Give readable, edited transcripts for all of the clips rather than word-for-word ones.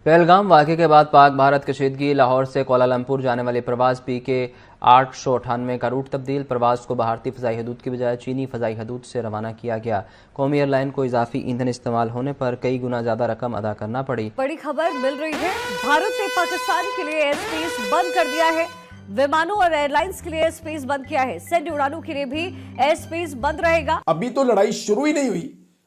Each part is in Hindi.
पहलगाम वाक़े के बाद पाक भारत कशीदगी। लाहौर से कुआलालंपुर जाने वाले प्रवास PK 898 का रूट तब्दील। प्रवास को भारतीय फ़ज़ाई हदूद की बजाय चीनी फ़ज़ाई हदूद से रवाना किया गया। कौमी एयरलाइन को इजाफी ईंधन इस्तेमाल होने पर कई गुना ज़्यादा रकम अदा करना पड़ी। बड़ी खबर मिल रही है, भारत ने पाकिस्तान के लिए एयर स्पेस बंद कर दिया है। विमानों और एयरलाइंस के लिए एयर स्पेस बंद किया है। सैन्य उड़ानों के लिए भी एयर स्पेस बंद रहेगा। अभी तो लड़ाई शुरू ही नहीं हुई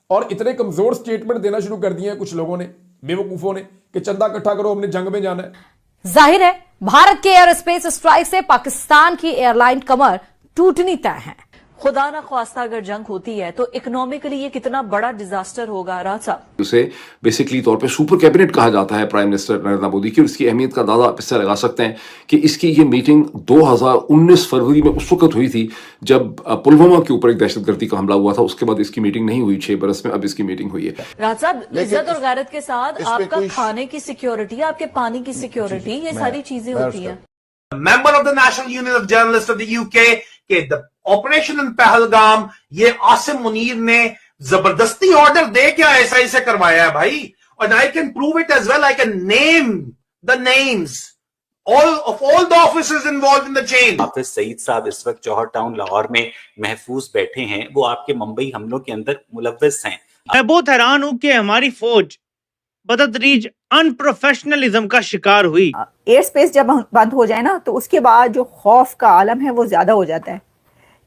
और इतने कमजोर स्टेटमेंट देना शुरू कर दिए हैं कुछ लोगों ने, बेवकूफों ने, कि चंदा इकट्ठा करो, हमने जंग में जाना है। जाहिर है भारत के एयर स्पेस स्ट्राइक से पाकिस्तान की एयरलाइन कमर टूटनी तय है। खुदा ना ख्वास्ता अगर जंग होती है तो इकोनॉमिकली ये कितना बड़ा डिजास्टर होगा। राज साहब, उसे बेसिकली तौर पे सुपर कैबिनेट कहा जाता है प्राइम मिनिस्टर नरेंद्र मोदी की, और इसकी अहमियत का अंदाजा आप इससे लगा सकते हैं कि इसकी ये मीटिंग 2019 फरवरी में उस वक्त हुई थी जब पुलवामा के ऊपर एक दहशतगर्दी का हमला हुआ था। उसके बाद इसकी मीटिंग नहीं हुई 6 बरस में, अब इसकी मीटिंग हुई है। राज साहब, इज्जत और गैरत के साथ आपका खाने की सिक्योरिटी, आपके पानी की सिक्योरिटी, ये सारी चीजें होती है। Member of the National Union of Journalists of the UK के द ऑपरेशन इन पहलगाम, ये आसिम मुनीर ने जबरदस्ती ऑर्डर दे के ISI से करवाया है भाई, और I can prove it as well. I can name the names of all the officers involved in the chain. Hafiz Saeed sahab इस वक्त जौहर टाउन लाहौर में महफूज बैठे हैं, वो आपके मुंबई हमलों के अंदर मुलव्वस हैं। मैं बहुत हैरान हूं कि हमारी फौज बदतरीज अनप्रोफेशनलिज्म का शिकार हुई। एयर स्पेस जब बंद हो जाए ना तो उसके बाद जो खौफ का आलम है वो ज्यादा हो जाता है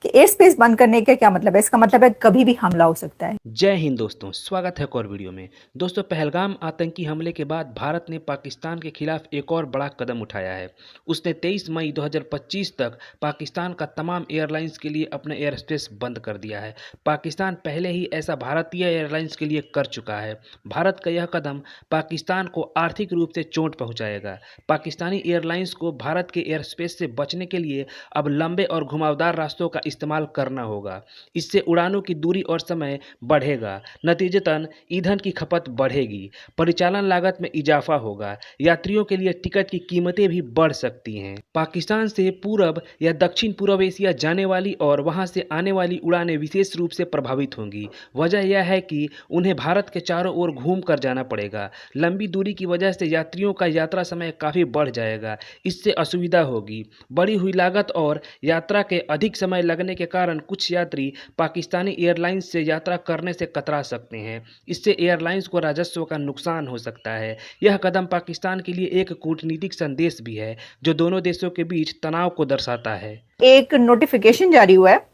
कि एयर स्पेस बंद करने का क्या मतलब है। इसका मतलब है कभी भी हमला हो सकता है। जय हिंद दोस्तों, स्वागत है एक और वीडियो में। दोस्तों, पहलगाम आतंकी हमले के बाद भारत ने पाकिस्तान के खिलाफ एक और बड़ा कदम उठाया है। उसने 23 मई 2025 तक पाकिस्तान का तमाम एयरलाइंस के लिए अपने एयर स्पेस बंद कर दिया है। पाकिस्तान पहले ही ऐसा भारतीय एयरलाइंस के लिए कर चुका है। भारत का यह कदम पाकिस्तान को आर्थिक रूप से चोट पहुँचाएगा। पाकिस्तानी एयरलाइंस को भारत के एयर स्पेस से बचने के लिए अब लंबे और घुमावदार रास्तों का इस्तेमाल करना होगा। इससे उड़ानों की दूरी और समय बढ़ेगा, नतीजतन ईंधन की खपत बढ़ेगी, परिचालन लागत में इजाफा होगा, यात्रियों के लिए टिकट की कीमतें भी बढ़ सकती हैं। पाकिस्तान से पूरब या दक्षिण पूर्व एशिया जाने वाली और वहां से आने वाली उड़ानें विशेष रूप से प्रभावित होंगी। वजह यह है कि उन्हें भारत के चारों ओर घूम कर जाना पड़ेगा। लंबी दूरी की वजह से यात्रियों का यात्रा समय काफ़ी बढ़ जाएगा। इससे असुविधा होगी। बढ़ी हुई लागत और यात्रा के अधिक समय लगने के कारण कुछ यात्री पाकिस्तानी एयरलाइंस से यात्रा करने से कतरा सकते हैं। इससे एयरलाइंस को राजस्व का नुकसान हो सकता है। यह कदम पाकिस्तान के लिए एक कूटनीतिक संदेश भी है जो दोनों देशों के बीच तनाव को दर्शाता है। एक नोटिफिकेशन जारी हुआ है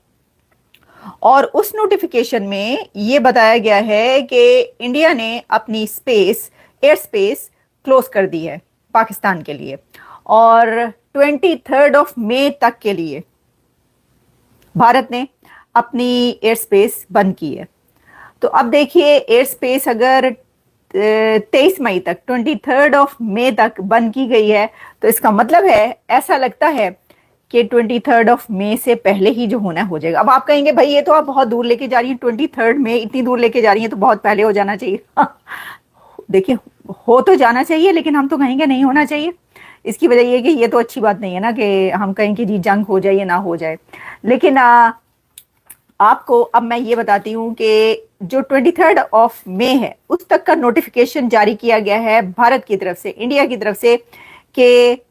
और उस नोटिफिकेशन में यह बताया गया है कि इंडिया ने अपनी एयर स्पेस क्लोज कर दी है पाकिस्तान के लिए, और 23 मई तक के लिए भारत ने अपनी एयर स्पेस बंद की है। तो अब देखिए, एयर स्पेस अगर 23 मई तक 23 मई तक बंद की गई है तो इसका मतलब है, ऐसा लगता है कि 23 मई से पहले ही जो होना हो जाएगा। अब आप कहेंगे भाई ये तो आप बहुत दूर लेके जा रही हैं, 23 मई इतनी दूर लेके जा रही हैं तो बहुत पहले हो जाना चाहिए। देखिए, हो तो जाना चाहिए, लेकिन हम तो कहेंगे नहीं होना चाहिए। इसकी वजह ये कि ये तो अच्छी बात नहीं है ना कि हम कहें कि जी जंग हो जाए या ना हो जाए। लेकिन आपको अब मैं ये बताती हूँ कि जो 23 मई है उस तक का नोटिफिकेशन जारी किया गया है भारत की तरफ से, इंडिया की तरफ से, कि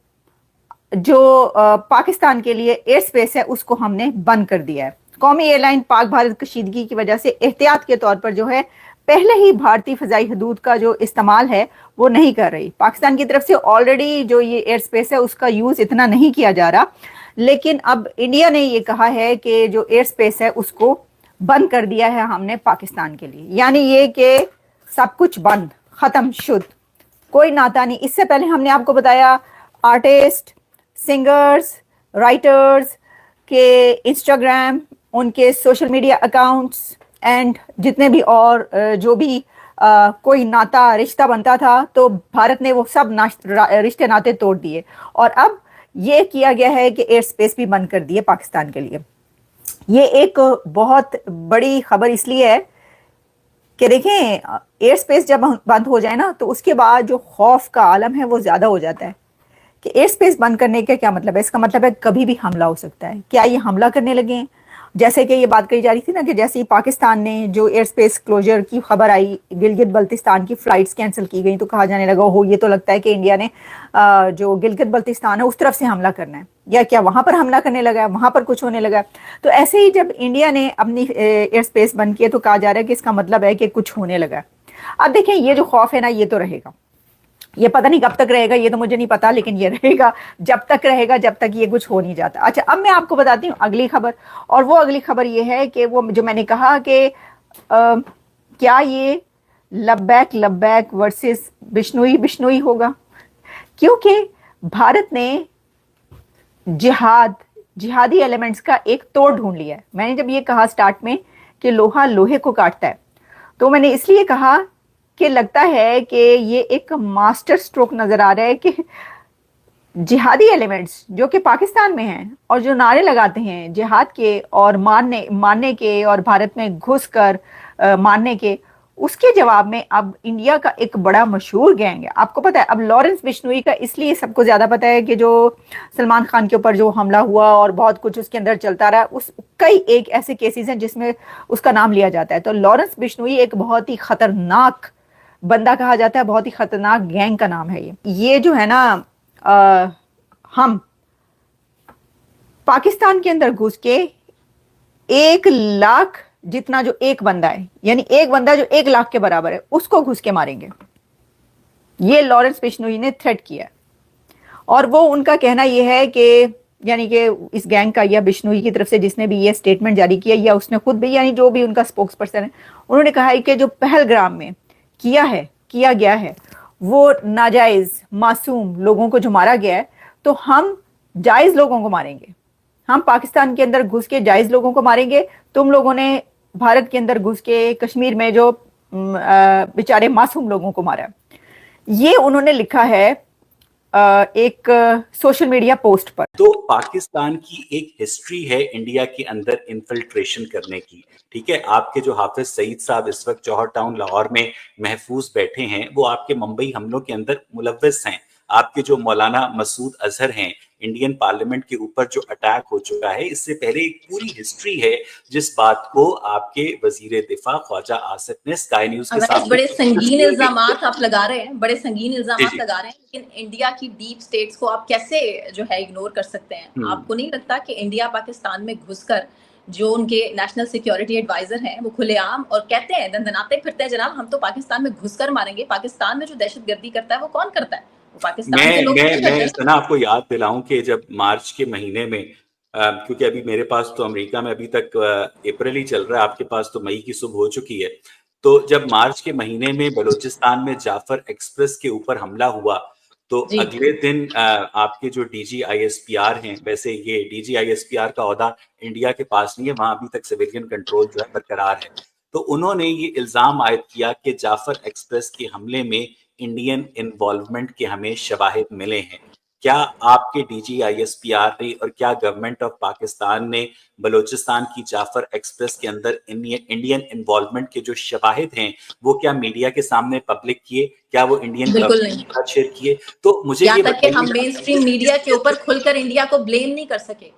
जो पाकिस्तान के लिए एयर स्पेस है उसको हमने बंद कर दिया है। कौमी एयरलाइन पाक भारत कशीदगी की वजह से एहतियात के तौर पर जो है पहले ही भारतीय फ़ज़ाई हदूद का जो इस्तेमाल है वो नहीं कर रही। पाकिस्तान की तरफ से ऑलरेडी जो ये एयर स्पेस है उसका यूज़ इतना नहीं किया जा रहा, लेकिन अब इंडिया ने ये कहा है कि जो एयर स्पेस है उसको बंद कर दिया है हमने पाकिस्तान के लिए। यानी ये कि सब कुछ बंद, ख़त्म, शुद्ध, कोई नाता नहीं। इससे पहले हमने आपको बताया आर्टिस्ट, सिंगर्स, राइटर्स के इंस्टाग्राम, उनके सोशल मीडिया अकाउंट्स एंड जितने भी और जो भी कोई नाता रिश्ता बनता था तो भारत ने वो सब रिश्ते नाते तोड़ दिए, और अब ये किया गया है कि एयर स्पेस भी बंद कर दिए पाकिस्तान के लिए। ये एक बहुत बड़ी खबर इसलिए है कि देखें, एयर स्पेस जब बंद हो जाए ना तो उसके बाद जो खौफ का आलम है वो ज़्यादा हो जाता है कि एयर स्पेस बंद करने का क्या मतलब है। इसका मतलब है कभी भी हमला हो सकता है। क्या ये हमला करने लगे हैं? जैसे कि ये बात कही जा रही थी ना कि जैसे ही पाकिस्तान ने जो एयर स्पेस क्लोजर की खबर आई, गिलगित बल्तिस्तान की फ्लाइट्स कैंसिल की गई, तो कहा जाने लगा हो ये तो लगता है कि इंडिया ने जो गिलगित बल्तिस्तान है उस तरफ से हमला करना है, या क्या वहां पर हमला करने लगा है, वहां पर कुछ होने लगा है। तो ऐसे ही जब इंडिया ने अपनी एयर स्पेस बंद किया तो कहा जा रहा है कि इसका मतलब है कि कुछ होने लगा है। अब देखें, ये जो खौफ है ना ये तो रहेगा, ये पता नहीं कब तक रहेगा, ये तो मुझे नहीं पता, लेकिन ये रहेगा जब तक रहेगा, जब तक ये कुछ हो नहीं जाता। अच्छा, अब मैं आपको बताती हूँ अगली खबर, और वो अगली खबर ये है कि वो जो मैंने कहा कि क्या ये लब्बैक लब्बैक वर्सेस बिश्नोई बिश्नोई होगा, क्योंकि भारत ने जिहादी एलिमेंट्स का एक तोड़ ढूंढ लिया है। मैंने जब ये कहा स्टार्ट में कि लोहा लोहे को काटता है, तो मैंने इसलिए कहा कि लगता है कि ये एक मास्टर स्ट्रोक नजर आ रहा है कि जिहादी एलिमेंट्स जो कि पाकिस्तान में हैं और जो नारे लगाते हैं जिहाद के और मारने के और भारत में घुसकर मारने के, उसके जवाब में अब इंडिया का एक बड़ा मशहूर गैंग है। आपको पता है, अब लॉरेंस बिश्नोई का इसलिए सबको ज्यादा पता है कि जो सलमान खान के ऊपर जो हमला हुआ और बहुत कुछ उसके अंदर चलता रहा, उस कई एक ऐसे केसेस हैं जिसमें उसका नाम लिया जाता है। तो लॉरेंस बिश्नोई एक बहुत ही खतरनाक बंदा कहा जाता है, बहुत ही खतरनाक गैंग का नाम है ये जो है ना, हम पाकिस्तान के अंदर घुस के 1 लाख जितना जो एक बंदा है, यानी एक बंदा जो 1 लाख के बराबर है, उसको घुस के मारेंगे। ये लॉरेंस बिश्नोई ने थ्रेट किया है, और वो उनका कहना यह है कि यानी कि इस गैंग का या बिश्नोई की तरफ से जिसने भी ये स्टेटमेंट जारी किया या उसने खुद भी, यानी जो भी उनका स्पोक्स पर्सन है, उन्होंने कहा है कि जो पहलगाम में किया गया है वो नाजायज मासूम लोगों को जो मारा गया है, तो हम जायज लोगों को मारेंगे, हम पाकिस्तान के अंदर घुस के जायज लोगों को मारेंगे। तुम लोगों ने भारत के अंदर घुस के कश्मीर में जो बेचारे मासूम लोगों को मारा, ये उन्होंने लिखा है एक सोशल मीडिया पोस्ट पर। तो पाकिस्तान की एक हिस्ट्री है इंडिया के अंदर इन्फिल्ट्रेशन करने की, ठीक है। आपके जो हाफिज सईद साहब इस वक्त जौहर टाउन लाहौर में महफूज बैठे हैं, वो आपके मुंबई हमलों के अंदर मुलव्वस हैं। आपके जो मौलाना मसूद अजहर हैं, इंडियन पार्लियामेंट के ऊपर जो अटैक हो चुका है, इससे पहले एक पूरी हिस्ट्री है जिस बात को आपके वजीर दिफा ख्वाजा आसिफ ने स्काई न्यूज के साथ बड़े संगीन इल्जामात आप लगा रहे हैं, बड़े संगीन इल्जामात लगा रहे हैं, लेकिन इंडिया की डीप स्टेट्स को आप कैसे जो है इग्नोर कर सकते हैं? आपको नहीं लगता कि इंडिया पाकिस्तान में घुसकर जो उनके नेशनल सिक्योरिटी एडवाइजर हैं वो खुलेआम और कहते हैं, दंदनाते फिरते हैं, जनाब हम तो पाकिस्तान में घुसकर मारेंगे। पाकिस्तान में जो दहशतगर्दी करता है वो कौन करता है? वो पाकिस्तान के लोग करते हैं। आपको याद दिलाऊं कि जब मार्च के महीने में क्योंकि अभी मेरे पास तो अमेरिका में अभी तक अप्रैल ही चल रहा है, आपके पास तो मई की सुबह हो चुकी है, तो जब मार्च के महीने में बलूचिस्तान में जाफर एक्सप्रेस के ऊपर हमला हुआ, तो अगले दिन आपके जो DGISPR हैं, वैसे ये DGISPR का ओहदा इंडिया के पास नहीं है, वहां अभी तक सिविलियन कंट्रोल जो है बरकरार है, तो उन्होंने ये इल्जाम आयद किया कि जाफर एक्सप्रेस के हमले में इंडियन इन्वॉल्वमेंट के हमें शवाहिद मिले हैं। क्या आपके DGISPR ने और क्या गवर्नमेंट ऑफ पाकिस्तान ने बलूचिस्तान की जाफर एक्सप्रेस के अंदर इंडियन इन्वॉल्वमेंट के जो शवाहिद हैं वो क्या मीडिया के सामने पब्लिक किए? क्या वो इंडियन शेयर किए? तो मुझे यहाँ तक कि हम मेन स्ट्रीम मीडिया के ऊपर खुलकर इंडिया को ब्लेम नहीं कर सके